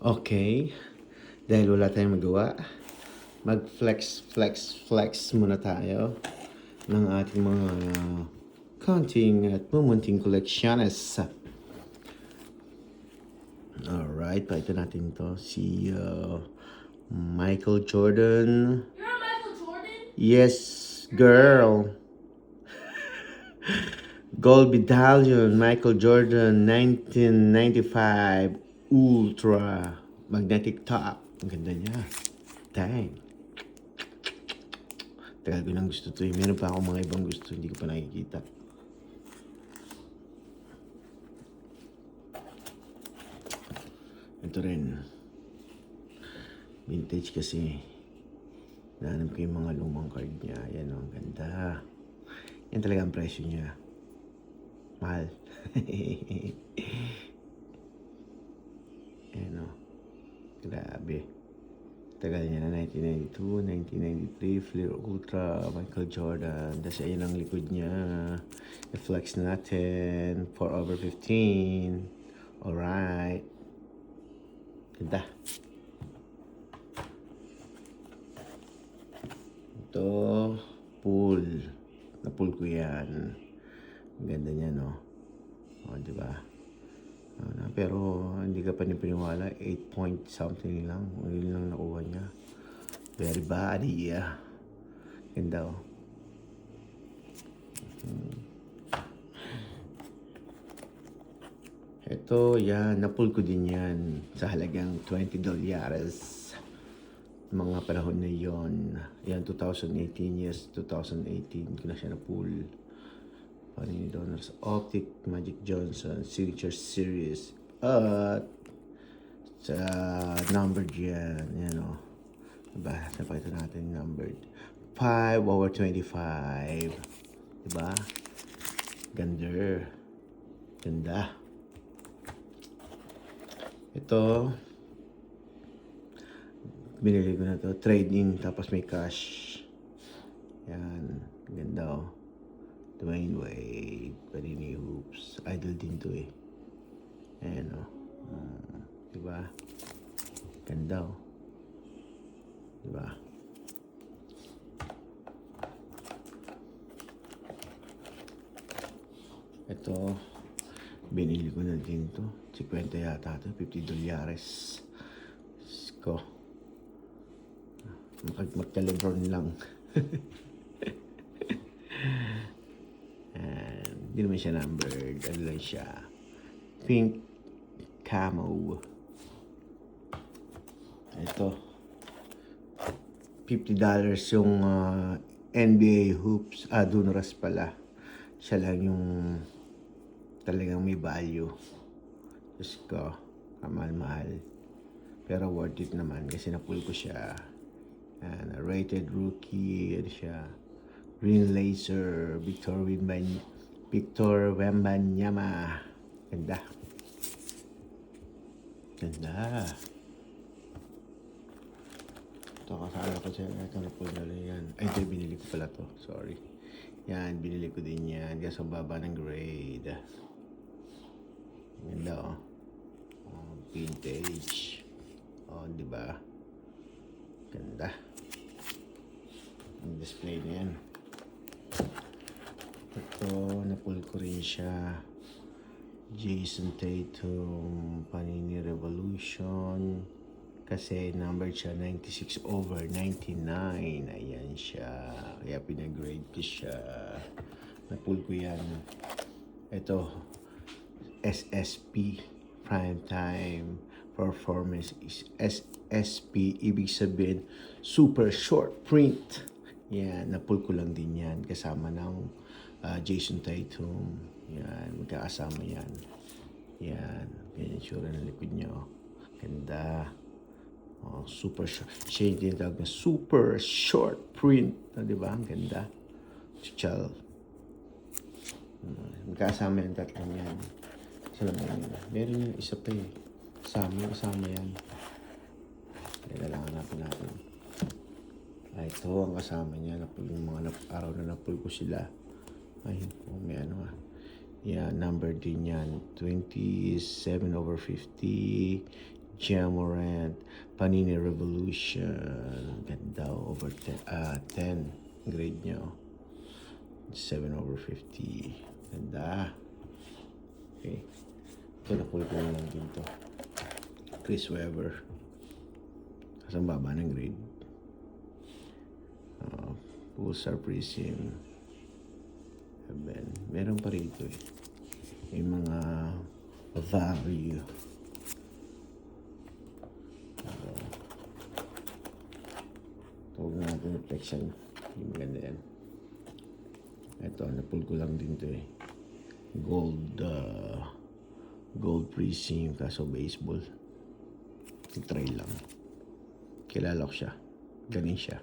Okay, dahil wala tayong magawa, mag-flex muna tayo ng ating mga konting at mumunting koleksyones. Alright, pakita natin to si Michael Jordan. You're a Michael Jordan? Yes, girl. Gold Medallion, Michael Jordan, 1995 Ultra Magnetic Top. Ang ganda niya. Dang. Tagal ko nang gusto to eh. Meron pa akong mga ibang gusto, hindi ko pa nakikita. Ito rin. Vintage kasi. Nahanap ko yung mga lumang card niya. Yan o, ang ganda. Yan talaga ang presyo niya. Mahal. Yan o. Grabe. Tagal niya na 1992, 1993, Fleer Ultra, Michael Jordan. Tapos ayun ang likod niya. I-flex natin. 4/15. Alright. Ganda. Ito, pool. Na-pool ko yan. Ang ganda niya, no? O, diba? Pero hindi ka pa piniwala, 8 point something lang. Yun lang nakuha niya. Very body, yeah. Ganda, oh. Ito, yan. Napul ko din yan sa halagang $20. Mga panahon na yon. Yan, 2018. Yes, 2018 ko na siya napul. Panini Donors Optic, Magic Johnson, Signature Series. At sa numbered yan. Yan o. Diba? Napakita natin numbered. 5/25. Diba? Ganda. Ganda. Ito, binili ko na to. Trade-in, tapos may cash. Yan. Ganda o. Dwayne Wade, Panini Hoops. Idol din to eh. Ayan o. Diba? Ganda o. Diba? Ito, binili ko na din to. 50 yata to. $50. Ko. Magka-Lebron lang. Hindi naman siya numbered. Ano lang siya? Pink camo. Ito. $50 yung NBA hoops. Donruss pala. Siya lang yung talagang may value. Diyos ko. Kamahal-mahal. Pero worth it naman kasi napull ko siya. Rated rookie. Ano siya? Green Laser. Victor Wembanyama. Ganda. Ganda. Ito, kasala ko siya. Ito na po na yan. Ay, ito binili ko pala to. Sorry. Yan, binili ko din yan. Kasi ang baba ng grade. Ganda, oh. Vintage. Oh, di ba? Ganda. Ang display na yan. Ito, napul ko rin siya. Jason Tatum, Panini Revolution. Kasi number siya 96/99. Ayan siya. Kaya pinag-grade ko siya. Napul ko yan. Ito, SSP. Primetime Performance is SSP. Ibig sabihin, super short print. Yan, napul ko lang din yan. Kasama ng Jason Tatum. Yan, magkakasama yan. Yan, ganyan sure na likod niya. Oh. Ganda. Oh, super short. Siya yung tinatawag na super short print. Diba? Ang ganda. Chichal. Magkakasama yung tatlong yan. Isa lang yan. Meron yung isa pa eh. Kasama yan. Kailangan natin. Ito ang kasama niya. Napul yung mga araw na napul ko sila. Ayun po, may ano ah. Yeah, number din yan. 27/50. Jamorant, Panini Revolution. Ganda, over 10. Grade nyo. 7/50. Ganda. Okay. Ito na kulay ko lang dito. Chris Webber. Kasang baba ng grade. Pulsar Prism. Meron pa rito eh. Yung mga value. Tawag natin reflection. Yung maganda yan. Ito, napul ko lang din to eh. Gold Prism, kaso baseball. I-try lang. Kilala ko siya. Galing siya.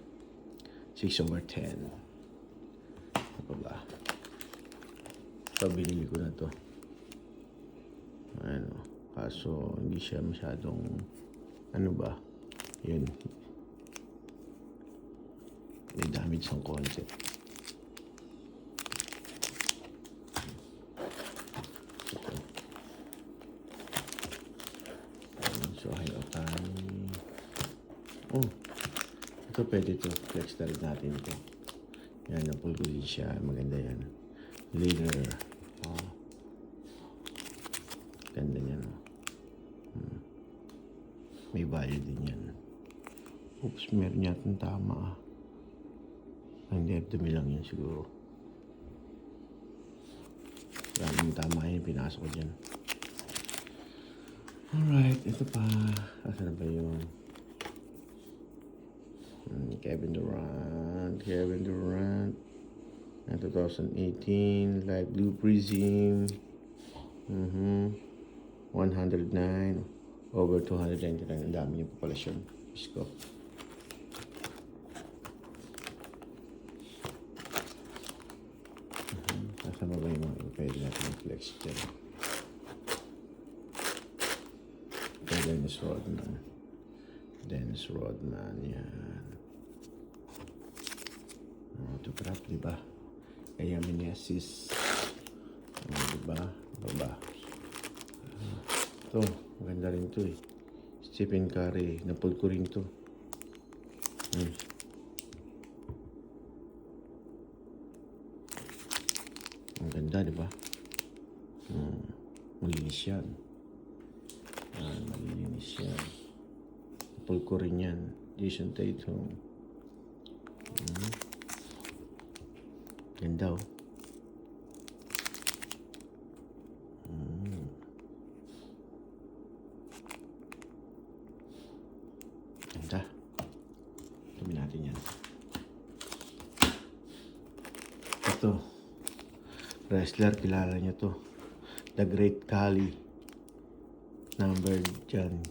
6/10. Ano ba? Ito, binili ko na to. Ano, kaso hindi siya masyadong, ano ba? Yun. May damage ang konti. So, Hayotani. Oh, ito pwede to. Flex na rin natin ito. Yan, napul ko din siya. Maganda yan. Later. Oh. Ganda niyan. May value din yan. Oops, meron yatang tama. Hindi, dumi lang yan siguro. Maraming tama yan. Pinasok ko dyan. Alright, ito pa. Asa na ba yun? Kevin Durant. 2018. Light Blue Prism. 109. Over 299. Ang dami yung populasyon. Diyos ko. Asa ba yung mga pwede natin flex dyan? Dennis Rodman, yan. Autograph, diba? Kaya mini-assist. Diba? Baba. Ito, maganda rin to eh. Stephen Curry, napul ko rin to. Ang ganda, diba? Malinis yan. Malinis yan. Napul ko rin yan. Jason Tatum. Ganda oh. Ganda. Tumi natin yan. Ito. Wrestler, kilala nyo to. The Great Khali. Number dyan.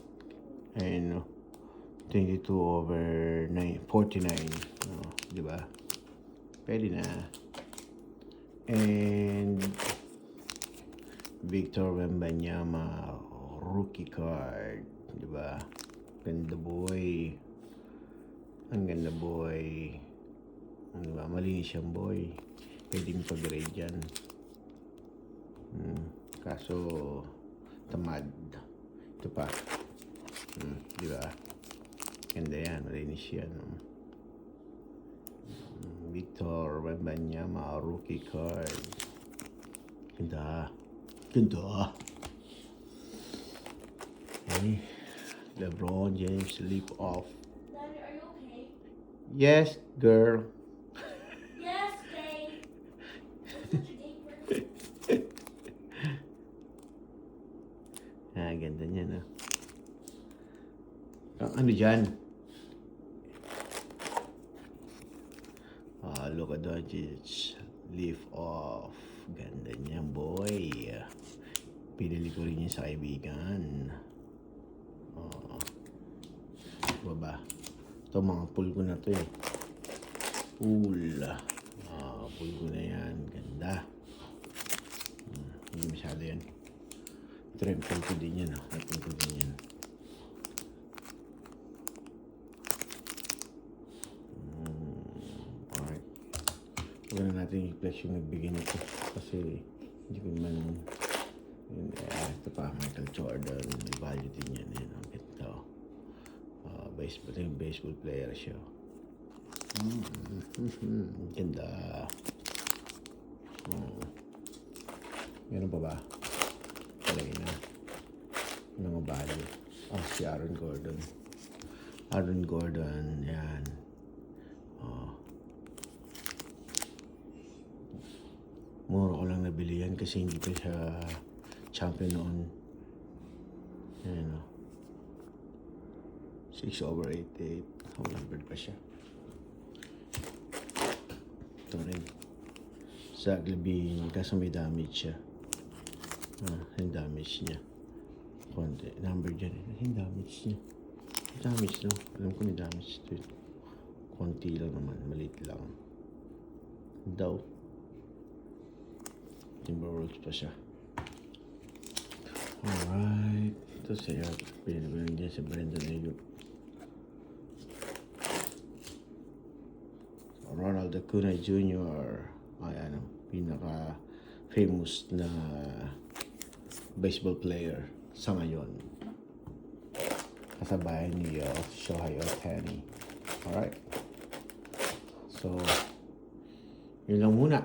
Ayun no. 22/49. Diba? Pwede na. And Victor Wembanyama rookie card, di ba? Ganda boy. Ang ganda boy. Di ba? Malinis siyang boy. Pwedeng pag-grade yan. Kaso tamad. Ito pa. Di ba? Ganda yan. Malinis yan. Victor Wembanyama rookie card. Ganda. Ganda. Okay. LeBron James leap off. Daddy, are you okay? Yes, girl. Yes, babe. That's such a date for Ganda niya na. Ano dyan? Luka Doncic leaf off. Ganda niya, boy. Pinili ko rin yun sa kaibigan. Baba. Ito, mga pool ko na to eh. Pool. Pool ko na yan. Ganda. Hindi masyado yan. Ito rin, pool ko din yan. Pool ko din yan. Huwag na natin i-flex yung nagbigay nito kasi hindi ko naman ito pa, Michael Jordan, may value din yan. baseball player siya. Ganda. Meron pa ba? Palagi na. Mga value. Si Aaron Gordon. Aaron Gordon, yan. Mura ko lang nabili yan kasi hindi pa siya champion noon. Yan, 6/88. Home number pa siya. Ito rin. Zach Levine, kaso may damage siya. Yung damage niya. Konti. Number dyan. Yung damage niya. Damage, no? Alam ko may damage ito. Konti lang naman. Maliit lang. Daw. Timberwolves pa siya. Alright. Ito siya. Pinagaling din si Brandon Ayuk. Ronald Acuna Jr. ay pinaka-famous na baseball player sa ngayon. Kasabayan ni Shohei Ohtani. Alright. So, yun lang muna.